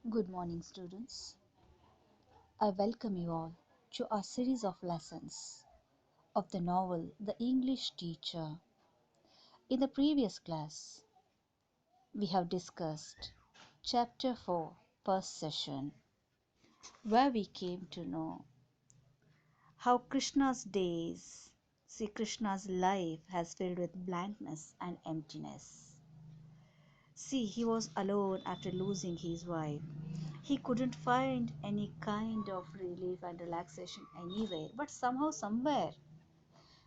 Good morning, students. I welcome you all to our series of lessons of the novel The English Teacher. In the previous class, we have discussed Chapter 4, first session, where we came to know how Krishna's life has filled with blankness and emptiness. See, he was alone after losing his wife. He couldn't find any kind of relief and relaxation anywhere, but somehow, somewhere,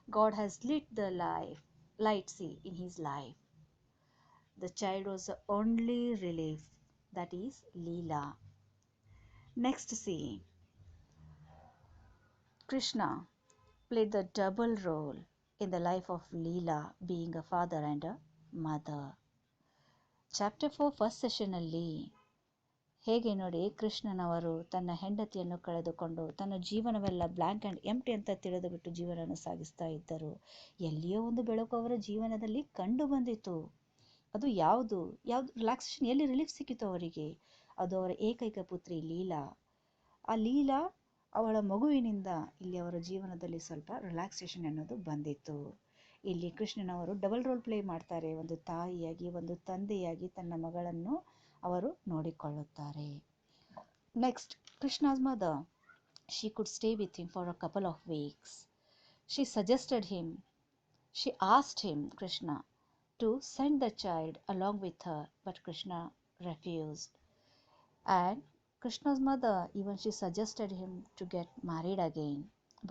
God has lit the light see in his life. The child was the only relief, that is Leela. Next, see, Krishna played the double role in the life of Leela, being a father and a mother. Chapter 4 first ಸೆಷನ್ನಲ್ಲಿ ಹೇಗೆ ನೋಡಿ ಕೃಷ್ಣನವರು ತನ್ನ ಹೆಂಡತಿಯನ್ನು ಕಳೆದುಕೊಂಡು ತನ್ನ ಜೀವನವೆಲ್ಲ blank and empty ಅಂತ ತಿಳಿದು ಬಿಟ್ಟು ಜೀವನವನ್ನು ಸಾಗಿಸ್ತಾ ಇದ್ದರು. ಎಲ್ಲಿಯೋ ಒಂದು ಬೆಳಕು ಅವರ ಜೀವನದಲ್ಲಿ ಕಂಡು ಬಂದಿತು. ಅದು ಯಾವುದು ರಿಲ್ಯಾಕ್ಸೇಷನ್, ಎಲ್ಲಿ ರಿಲೀಫ್ ಸಿಕ್ಕಿತು ಅವರಿಗೆ? ಅದು ಅವರ ಏಕೈಕ ಪುತ್ರಿ ಲೀಲಾ. ಆ ಲೀಲಾ ಅವಳ ಮಗುವಿನಿಂದ ಇಲ್ಲಿ ಅವರ ಜೀವನದಲ್ಲಿ ಸ್ವಲ್ಪ ರಿಲ್ಯಾಕ್ಸೇಷನ್ ಅನ್ನೋದು ಬಂದಿತ್ತು. ಇಲ್ಲಿ ಕೃಷ್ಣನವರು ಡಬಲ್ ರೋಲ್ ಪ್ಲೇ ಮಾಡ್ತಾರೆ. ಒಂದು ತಾಯಿಯಾಗಿ, ಒಂದು ತಂದೆಯಾಗಿ ತನ್ನ ಮಗಳನ್ನು ಅವರು ನೋಡಿಕೊಳ್ಳುತ್ತಾರೆ. Next, Krishna's mother, she could stay with him for a couple of weeks. She asked him, Krishna, to send the child along with her, but Krishna refused. And Krishna's mother, even she suggested him to get married again,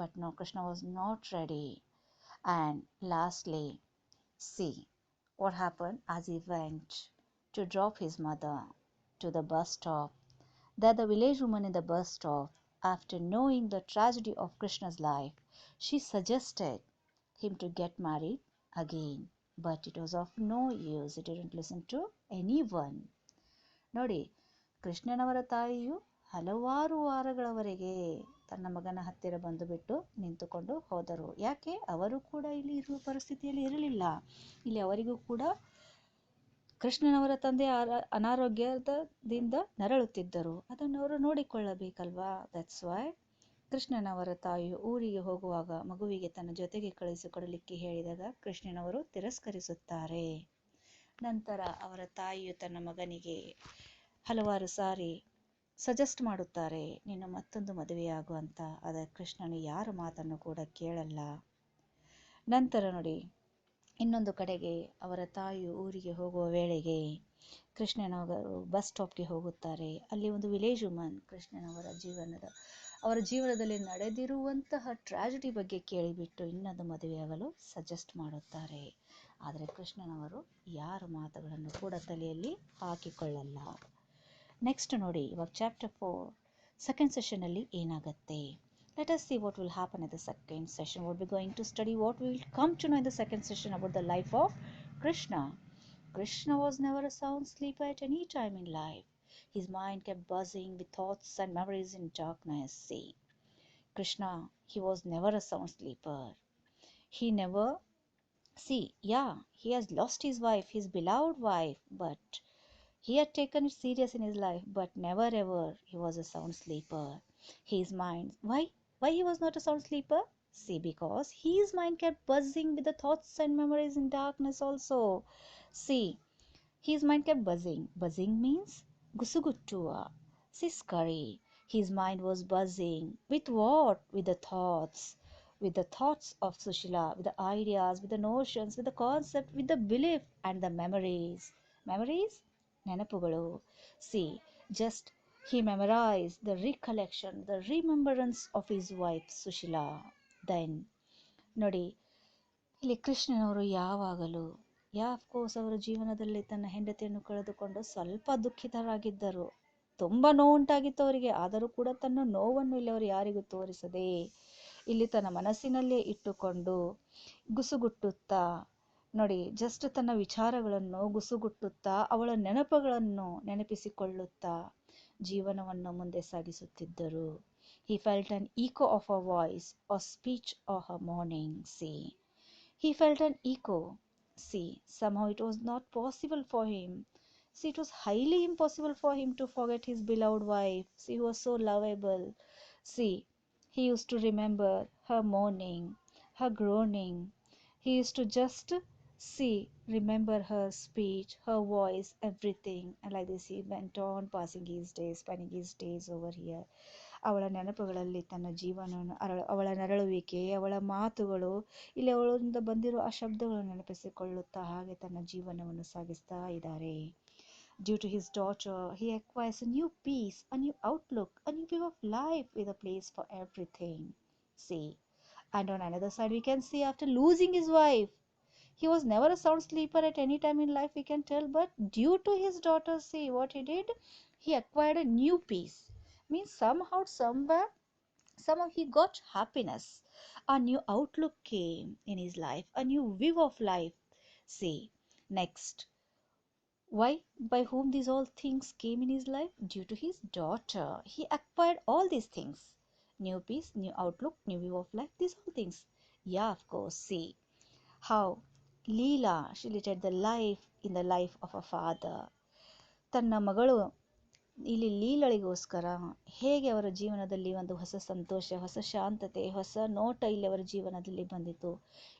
but no, Krishna was not ready. And lastly, see what happened as he went to drop his mother to the bus stop. There the village woman in the bus stop, after knowing the tragedy of Krishna's life, she suggested him to get married again. But it was of no use. He didn't listen to anyone. ನೋಡಿ, ಕೃಷ್ಣನವರ ತಾಯಿಯು ಹಲವಾರು ವಾರಗಳವರೆಗೆ ತನ್ನ ಮಗನ ಹತ್ತಿರ ಬಂದು ಬಿಟ್ಟು ನಿಂತುಕೊಂಡು ಹೋದರು. ಯಾಕೆ? ಅವರು ಕೂಡ ಇಲ್ಲಿ ಇರುವ ಪರಿಸ್ಥಿತಿಯಲ್ಲಿ ಇರಲಿಲ್ಲ. ಇಲ್ಲಿ ಅವರಿಗೂ ಕೂಡ ಕೃಷ್ಣನವರ ತಂದೆ ಅನಾರೋಗ್ಯದಿಂದ ನರಳುತ್ತಿದ್ದರು. ಅದನ್ನು ಅವರು ನೋಡಿಕೊಳ್ಳಬೇಕಲ್ವಾ? ದಟ್ಸ್ ವೈ ಕೃಷ್ಣನವರ ತಾಯಿಯು ಊರಿಗೆ ಹೋಗುವಾಗ ಮಗುವಿಗೆ ತನ್ನ ಜೊತೆಗೆ ಕಳಿಸಿಕೊಡಲಿಕ್ಕೆ ಹೇಳಿದಾಗ ಕೃಷ್ಣನವರು ತಿರಸ್ಕರಿಸುತ್ತಾರೆ. ನಂತರ ಅವರ ತಾಯಿಯು ತನ್ನ ಮಗನಿಗೆ ಹಲವಾರು ಸಾರಿ ಸಜೆಸ್ಟ್ ಮಾಡುತ್ತಾರೆ, ನೀನು ಮತ್ತೊಂದು ಮದುವೆಯಾಗು ಅಂತ. ಆದರೆ ಕೃಷ್ಣನು ಯಾರ ಮಾತನ್ನು ಕೂಡ ಕೇಳಲ್ಲ. ನಂತರ ನೋಡಿ, ಇನ್ನೊಂದು ಕಡೆಗೆ ಅವರ ತಾಯಿಯು ಊರಿಗೆ ಹೋಗುವ ವೇಳೆಗೆ ಕೃಷ್ಣನವರು ಬಸ್ ಸ್ಟಾಪ್ಗೆ ಹೋಗುತ್ತಾರೆ. ಅಲ್ಲಿ ಒಂದು ವಿಲೇಜ್ ವುಮನ್ ಅವರ ಜೀವನದಲ್ಲಿ ನಡೆದಿರುವಂತಹ ಟ್ರಾಜಿಡಿ ಬಗ್ಗೆ ಕೇಳಿಬಿಟ್ಟು ಇನ್ನೊಂದು ಮದುವೆಯಾಗಲು ಸಜೆಸ್ಟ್ ಮಾಡುತ್ತಾರೆ. ಆದರೆ ಕೃಷ್ಣನವರು ಯಾರ ಮಾತುಗಳನ್ನು ಕೂಡ ತಲೆಯಲ್ಲಿ ಹಾಕಿಕೊಳ್ಳಲ್ಲ. ನೆಕ್ಸ್ಟ್ ನೋಡಿ, ಇವಾಗ ಚಾಪ್ಟರ್ 4 ಸೆಕೆಂಡ್ ಸೆಷನ್ನಲ್ಲಿ ಏನಾಗುತ್ತೆ? Let us see what will happen in the second session. What we're going to study, what we will come to know in the second session about the life of Krishna. Krishna was never a sound sleeper at any time in life. His mind kept buzzing with thoughts and memories in darkness. See, Krishna, he was never a sound sleeper. He never, he has lost his wife, his beloved wife, but he had taken it serious in his life, but never ever he was a sound sleeper. His mind, why he was not a sound sleeper? See, because his mind kept buzzing with the thoughts and memories in darkness also. See, his mind kept buzzing. Buzzing means gusuguttuva. See, scurry. His mind was buzzing. With what? With the thoughts. With the thoughts of Sushila, with the ideas, with the notions, with the concept, with the belief and the memories. Memories? ನೆನಪುಗಳು. See, just he memorized the recollection, the remembrance of his wife Sushila. Then ನೋಡಿ, ಇಲ್ಲಿ ಕೃಷ್ಣನವರು ಯಾವಾಗಲೂ course ಅವರ ಜೀವನದಲ್ಲಿ ತನ್ನ ಹೆಂಡತಿಯನ್ನು ಕಳೆದುಕೊಂಡು ಸ್ವಲ್ಪ ದುಃಖಿತರಾಗಿದ್ದರು. ತುಂಬ ನೋವುಂಟಾಗಿತ್ತು ಅವರಿಗೆ. ಆದರೂ ಕೂಡ ತನ್ನ ನೋವನ್ನು ಇಲ್ಲಿ ಅವರು ಯಾರಿಗೂ ತೋರಿಸದೆ ಇಲ್ಲಿ ತನ್ನ ಮನಸ್ಸಿನಲ್ಲೇ ಇಟ್ಟುಕೊಂಡು ಗುಸುಗುಟ್ಟುತ್ತಾ ನೋಡಿ, ಜಸ್ಟ್ ತನ್ನ ವಿಚಾರಗಳನ್ನು ಗುಸುಗುಟ್ಟುತ್ತಾ ಅವಳ ನೆನಪುಗಳನ್ನು ನೆನಪಿಸಿಕೊಳ್ಳುತ್ತಾ ಜೀವನವನ್ನು ಮುಂದೆ ಸಾಗಿಸುತ್ತಿದ್ದರು. He felt an echo of her voice or speech or her morning. See, he felt an echo. See, somehow it was not possible for him. See, it was highly impossible for him to forget his beloved wife. She was so lovable. See, he used to remember her mourning, her groaning. He used to just remember her speech, her voice, everything. And like this, he went on passing his days, spending his days over here. ಅವಳ ನೆನಪುಗಳಲ್ಲಿ ತನ್ನ ಜೀವನವನ್ನು ಅವಳ ನರಳುವಿಕೆ, ಅವಳ ಮಾತುಗಳು, ಇಲ್ಲಿ ಅವಳಿಂದ ಬಂದಿರೋ ಆ ಶಬ್ದಗಳನ್ನು ನೆನಪಿಸಿಕೊಳ್ಳುತ್ತಾ ಹಾಗೆ ತನ್ನ ಜೀವನವನ್ನು ಸಾಗಿಸ್ತಾ ಇದ್ದಾರೆ. Due to his daughter, he acquires a new peace, a new outlook, a new view of life with a place for everything. See, and on another side, we can see after losing his wife, he was never a sound sleeper at any time in life, we can tell, but due to his daughter, see what he did, he acquired a new peace. Means somehow, somewhere, somehow he got happiness. A new outlook came in his life, a new view of life. See, next. Why? By whom these all things came in his life? Due to his daughter. He acquired all these things. New peace, new outlook, new view of life, these all things. Yeah, of course. See how Leela, she lived the life in the life of a father. ತನ್ನ ಮಗಳು ಇಲ್ಲಿ ಲೀಲಳಿಗೋಸ್ಕರ ಹೇಗೆ ಅವರ ಜೀವನದಲ್ಲಿ ಒಂದು ಹೊಸ ಸಂತೋಷ, ಹೊಸ ಶಾಂತತೆ, ಹೊಸ ನೋಟ ಇಲ್ಲಿ ಅವರ ಜೀವನದಲ್ಲಿ ಬಂದಿತು.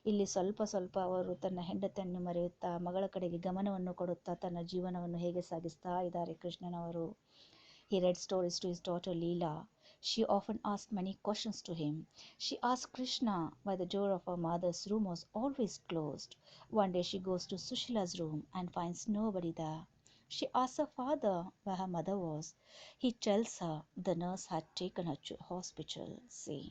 ಇಲ್ಲಿ ಸ್ವಲ್ಪ ಸ್ವಲ್ಪ ಅವರು ತನ್ನ ಹೆಂಡತಿಯನ್ನು ಮರೆಯುತ್ತಾ ಮಗಳ ಕಡೆಗೆ ಗಮನವನ್ನು ಕೊಡುತ್ತಾ ತನ್ನ ಜೀವನವನ್ನು ಹೇಗೆ ಸಾಗಿಸ್ತಾ ಇದ್ದಾರೆ ಕೃಷ್ಣನವರು. He read stories to his daughter Leela. She often asked many questions to him. She asked Krishna why the door of her mother's room was always closed. One day she goes to Sushila's room and finds nobody there. She asks her father where her mother was. He tells her the nurse had taken her to hospital. See,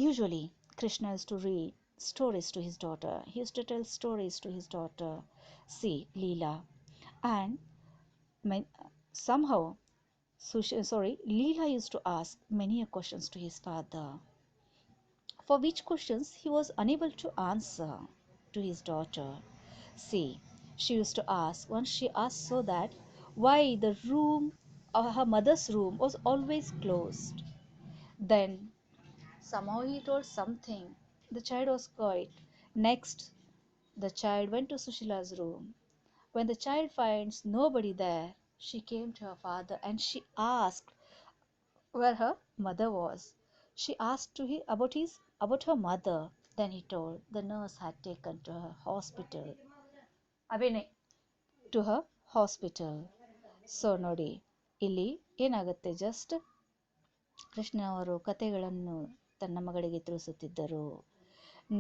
usually Krishna used to read stories to his daughter. He used to tell stories to his daughter. See, Leela. And somehow Leela used to ask many questions to his father, for which questions he was unable to answer to his daughter. See, she used to ask, once she asked so that why the room, her mother's room, was always closed. Then somehow he told something. The child was quiet. Next, the child went to Sushila's room. When the child finds nobody there, she came to her father and she asked where her mother was. She asked about her mother. Then he told the nurse had taken to her hospital. Abhinay, to her hospital. So ನೋಡಿ ಇಲ್ಲಿ ಏನಾಗುತ್ತೆ, just Krishna ಅವರು ಕತೆಗಳನ್ನು ತನ್ನ ಮಗಳಿಗೆ ತಿಳಿಸುತ್ತಿದ್ದರು.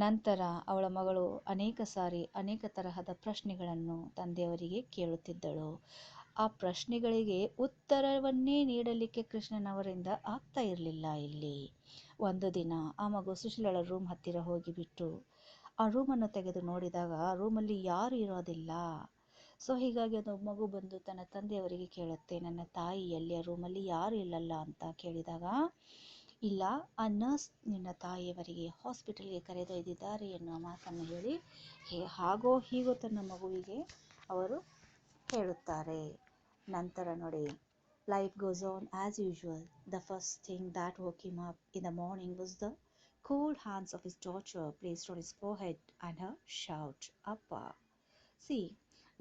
ನಂತರ ಅವಳ ಮಗಳು ಅನೇಕ ಸಾರಿ ಅನೇಕ ತರಹದ ಪ್ರಶ್ನೆಗಳನ್ನು ತಂದೆಯವರಿಗೆ ಕೇಳುತ್ತಿದ್ದಳು. ಆ ಪ್ರಶ್ನೆಗಳಿಗೆ ಉತ್ತರವನ್ನೇ ನೀಡಲಿಕ್ಕೆ ಕೃಷ್ಣನವರಿಂದ ಆಗ್ತಾ ಇರಲಿಲ್ಲ. ಇಲ್ಲಿ ಒಂದು ದಿನ ಆ ಮಗು ಸುಶೀಲಳ ರೂಮ್ ಹತ್ತಿರ ಹೋಗಿಬಿಟ್ಟು ಆ ರೂಮನ್ನು ತೆಗೆದು ನೋಡಿದಾಗ ಆ ರೂಮಲ್ಲಿ ಯಾರು ಇರೋದಿಲ್ಲ. ಸೊ ಹೀಗಾಗಿ ಅದು ಮಗು ಬಂದು ತನ್ನ ತಂದೆಯವರಿಗೆ ಕೇಳುತ್ತೆ, ನನ್ನ ತಾಯಿ ಎಲ್ಲಿ, ಆ ರೂಮಲ್ಲಿ ಯಾರು ಇಲ್ಲಲ್ಲ ಅಂತ ಕೇಳಿದಾಗ, ಇಲ್ಲ, ಆ ನರ್ಸ್ ನಿನ್ನ ತಾಯಿಯವರಿಗೆ ಹಾಸ್ಪಿಟಲ್ಗೆ ಕರೆದೊಯ್ದಿದ್ದಾರೆ ಎನ್ನುವ ಮಾತನ್ನು ಹೇಳಿ ಹಾಗೋ ಹೀಗೋ ತನ್ನ ಮಗುವಿಗೆ ಅವರು ಹೇಳುತ್ತಾರೆ. ನಂತರ ನೋಡಿ, life goes on as usual. The first thing that woke him up in the morning was the cold hands of his daughter placed on his forehead and her shout, Appa. See,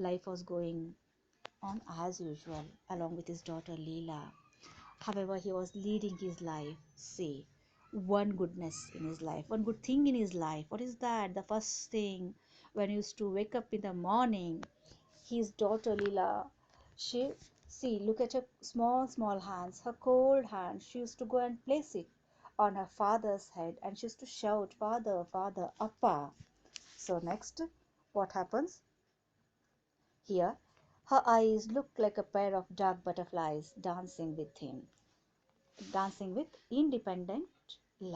life was going on as usual along with his daughter Leela. However, he was leading his life. See, one goodness in his life, one good thing in his life. What is that? The first thing, when he used to wake up in the morning, his daughter Leela, look at her small hands, her cold hands. She used to go and place it on her father's head and she used to shout, Father, Father, Appa. So next, what happens? Here, her eyes looked like a pair of dark butterflies dancing with independent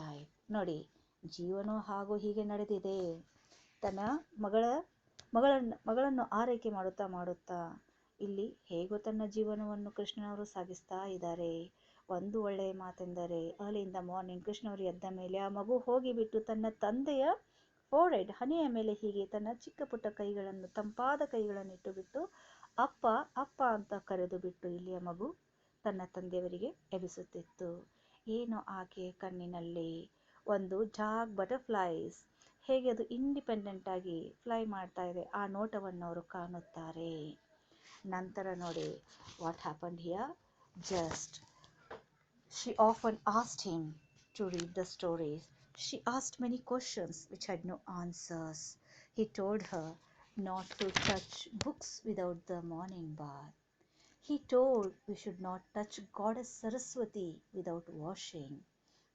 life. ನೋಡಿ, ಜೀವನ ಹಾಗೂ ಹೀಗೆ ನಡೆದಿದೆ. ತನ್ನ ಮಗಳನ್ನು ಆರೈಕೆ ಮಾಡುತ್ತಾ ಇಲ್ಲಿ ಹೇಗೋ ತನ್ನ ಜೀವನವನ್ನು ಕೃಷ್ಣನವರು ಸಾಗಿಸ್ತಾ ಇದ್ದಾರೆ. ಒಂದು ಒಳ್ಳೆಯ ಮಾತೆಂದರೆ, ಅರ್ಲಿ ಇನ್ ದ ಮಾರ್ನಿಂಗ್ ಕೃಷ್ಣವರು ಎದ್ದ ಮೇಲೆ ಆ ಮಗು ಹೋಗಿಬಿಟ್ಟು ತನ್ನ ತಂದೆಯ ಫೋರ್ಹೆಡ್, ಹಣೆಯ ಮೇಲೆ ಹೀಗೆ ತನ್ನ ಚಿಕ್ಕ ಪುಟ್ಟ ಕೈಗಳನ್ನು, ತಂಪಾದ ಕೈಗಳನ್ನು ಇಟ್ಟುಬಿಟ್ಟು ಅಪ್ಪ ಅಪ್ಪ ಅಂತ ಕರೆದು ಬಿಟ್ಟು ಇಲ್ಲಿಯ ಮಗು ತನ್ನ ತಂದೆಯವರಿಗೆ ಎಬ್ಬಿಸುತ್ತಿತ್ತು. ಏನೋ ಆಕೆ ಕಣ್ಣಿನಲ್ಲಿ ಒಂದು ಡಾರ್ಕ್ ಬಟರ್ಫ್ಲೈಸ್ ಹೇಗೆ ಅದು ಇಂಡಿಪೆಂಡೆಂಟ್ ಆಗಿ ಫ್ಲೈ ಮಾಡ್ತಾ ಇದೆ ಆ ನೋಟವನ್ನು ಅವರು ಕಾಣುತ್ತಾರೆ. ನಂತರ ನೋಡಿ what happened here. Just she often asked him to read the stories. She asked many questions which had no answers. He told her not to touch books without the morning bath. He told we should not touch Goddess Saraswati without washing.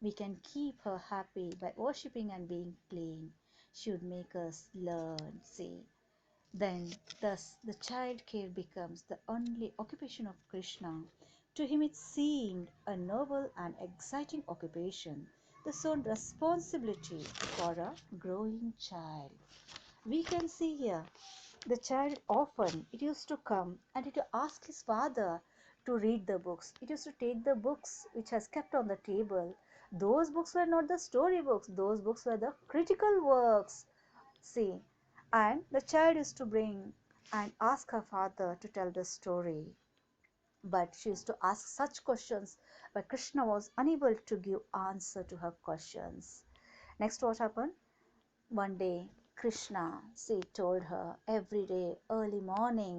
We can keep her happy by worshipping and being clean. She would make us learn. See, then thus the child care becomes the only occupation of Krishna. To him it seemed a noble and exciting occupation, the sole responsibility for a growing child. We can see here the child often, it used to come and it would ask his father to read the books. It used to take the books which has kept on the table. Those books were not the story books, those books were the critical works. See, and the child used to bring and ask her father to tell the story. But she used to ask such questions, but Krishna was unable to give answer to her questions. Next, what happened? One day, Krishna, see, told her every day, early morning,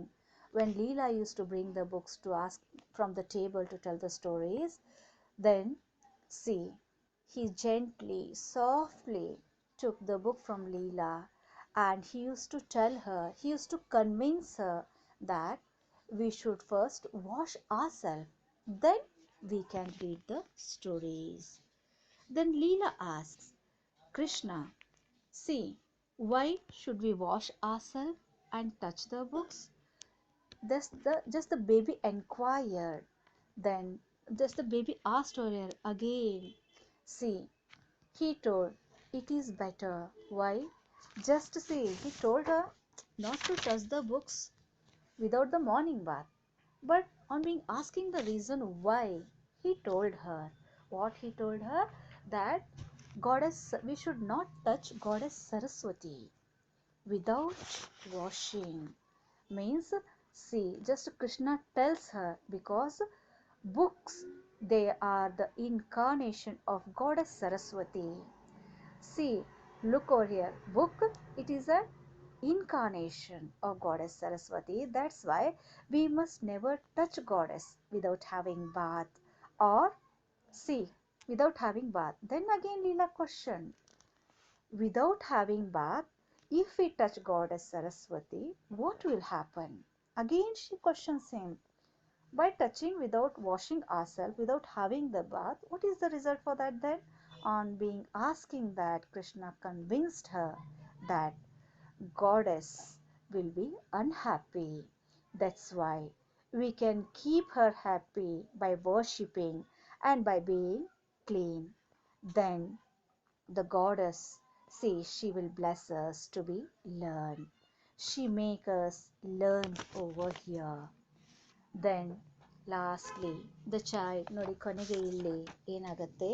when Leela used to bring the books to ask from the table to tell the stories, then, see, he gently, softly took the book from Leela and he used to tell her, he used to convince her that we should first wash ourselves, then we can read the stories. Then Leela asks, Krishna, see, why should we wash ourselves and touch the books? Just the baby inquired. Then just the baby asked her again. See, he told, it is better. Why? Just see, he told her not to touch the books without the morning bath. But on being asking the reason why, he told her, what he told her, that goddess, we should not touch Goddess Saraswati without washing. Means, see, just Krishna tells her, because books, they are the incarnation of Goddess Saraswati. See, look over here. Book, it is an incarnation of Goddess Saraswati. That's why we must never touch Goddess without having bath, or see, without having bath. Then again Leela question, without having bath, if we touch Goddess Saraswati, what will happen? Again she questions him. By touching without washing ourselves, without having the bath, what is the result for that then? On being asking that, Krishna convinced her that Goddess will be unhappy. That's why we can keep her happy by worshipping and by being clean. Then the goddess, see, she will bless us to be learn. She make us learn over here. Then lastly the child ನೋಡಿ, ಕೊನೆಗೆ ಇಲ್ಲಿ ಏನಾಗತ್ತೆ,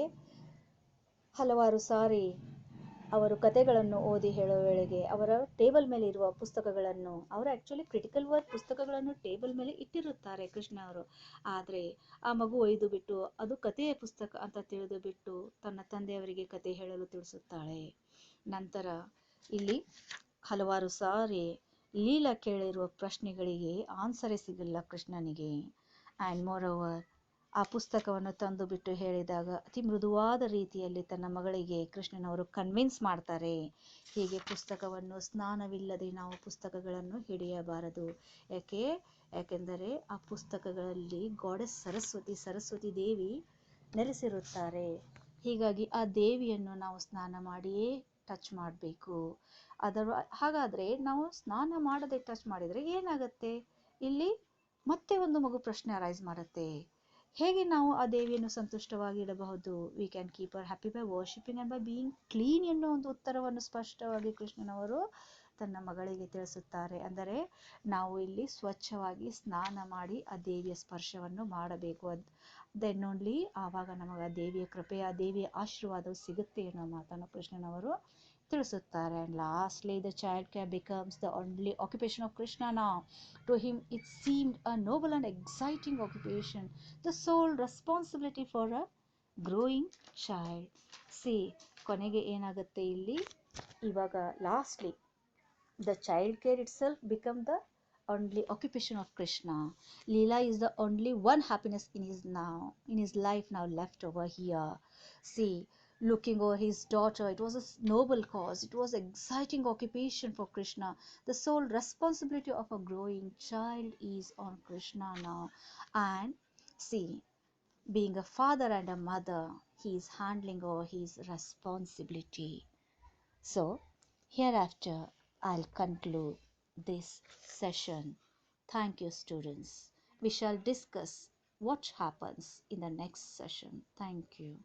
ಹಲವಾರು ಸಾರಿ ಅವರು ಕತೆಗಳನ್ನು ಓದಿ ಹೇಳೋ ವೇಳೆಗೆ ಅವರ ಟೇಬಲ್ ಮೇಲೆ ಇರುವ ಪುಸ್ತಕಗಳನ್ನು, ಅವರು ಆ್ಯಕ್ಚುಲಿ ಕ್ರಿಟಿಕಲ್ ವರ್ಕ್ ಪುಸ್ತಕಗಳನ್ನು ಟೇಬಲ್ ಮೇಲೆ ಇಟ್ಟಿರುತ್ತಾರೆ ಕೃಷ್ಣ ಅವರು. ಆದರೆ ಆ ಮಗು ಒಯ್ದು ಬಿಟ್ಟು ಅದು ಕಥೆಯ ಪುಸ್ತಕ ಅಂತ ತಿಳಿದು ಬಿಟ್ಟು ತನ್ನ ತಂದೆಯವರಿಗೆ ಕತೆ ಹೇಳಲು ತಿಳಿಸುತ್ತಾಳೆ. ನಂತರ ಇಲ್ಲಿ ಹಲವಾರು ಸಾರಿ ಲೀಲಾ ಕೇಳಿರುವ ಪ್ರಶ್ನೆಗಳಿಗೆ ಆನ್ಸರೇ ಸಿಗಲ್ಲ ಕೃಷ್ಣನಿಗೆ. ಆ್ಯಂಡ್ ಮೋರ್ ಓವರ್, ಆ ಪುಸ್ತಕವನ್ನು ತಂದು ಬಿಟ್ಟು ಹೇಳಿದಾಗ ಅತಿ ಮೃದುವಾದ ರೀತಿಯಲ್ಲಿ ತನ್ನ ಮಗಳಿಗೆ ಕೃಷ್ಣನವರು ಕನ್ವಿನ್ಸ್ ಮಾಡ್ತಾರೆ, ಹೀಗೆ ಪುಸ್ತಕವನ್ನು ಸ್ನಾನವಿಲ್ಲದೆ ನಾವು ಪುಸ್ತಕಗಳನ್ನು ಹಿಡಿಯಬಾರದು. ಯಾಕೆಂದರೆ ಆ ಪುಸ್ತಕಗಳಲ್ಲಿ ಗಾಡೆಸ್ ಸರಸ್ವತಿ ದೇವಿ ನೆಲೆಸಿರುತ್ತಾರೆ. ಹೀಗಾಗಿ ಆ ದೇವಿಯನ್ನು ನಾವು ಸ್ನಾನ ಮಾಡಿಯೇ ಟಚ್ ಮಾಡಬೇಕು. ಹಾಗಾದರೆ ನಾವು ಸ್ನಾನ ಮಾಡದೆ ಟಚ್ ಮಾಡಿದರೆ ಏನಾಗುತ್ತೆ? ಇಲ್ಲಿ ಮತ್ತೆ ಒಂದು ಮಗು ಪ್ರಶ್ನೆ ಅರೈಸ್ ಮಾಡುತ್ತೆ, ಹೇಗೆ ನಾವು ಆ ದೇವಿಯನ್ನು ಸಂತುಷ್ಟವಾಗಿ ಇಡಬಹುದು? We can keep our happy by worshipping and by being clean ಎನ್ನುವ ಒಂದು ಉತ್ತರವನ್ನು ಸ್ಪಷ್ಟವಾಗಿ ಕೃಷ್ಣನವರು ತನ್ನ ಮಗಳಿಗೆ ತಿಳಿಸುತ್ತಾರೆ. ಅಂದರೆ ನಾವು ಇಲ್ಲಿ ಸ್ವಚ್ಛವಾಗಿ ಸ್ನಾನ ಮಾಡಿ ಆ ದೇವಿಯ ಸ್ಪರ್ಶವನ್ನು ಮಾಡಬೇಕು. ದೆನ್ ಓನ್ಲಿ ಆವಾಗ ನಮಗೆ ಆ ದೇವಿಯ ಕೃಪೆ, ಆ ದೇವಿಯ ಆಶೀರ್ವಾದವು ಸಿಗುತ್ತೆ ಎನ್ನುವ ಮಾತನ್ನು ಕೃಷ್ಣನವರು ತಿಳಿಸುತ್ತಾರೆ. And lastly the child care becomes the only occupation of Krishna now. To him it seemed a noble and exciting occupation, the sole responsibility for a growing child. See, ಕೊನೆಗೆ ಏನಾಗುತ್ತೆ ಇಲ್ಲಿ, ಇವಾಗ lastly, the child care itself become the only occupation of Krishna. Leela is the only one happiness in his life now left over here. See, looking over his daughter, it was a noble cause, it was exciting occupation for Krishna. The sole responsibility of a growing child is on Krishna now. And see, being a father and a mother, he is handling over his responsibility. So, hereafter, I'll conclude this session. Thank you, students. We shall discuss what happens in the next session. Thank you.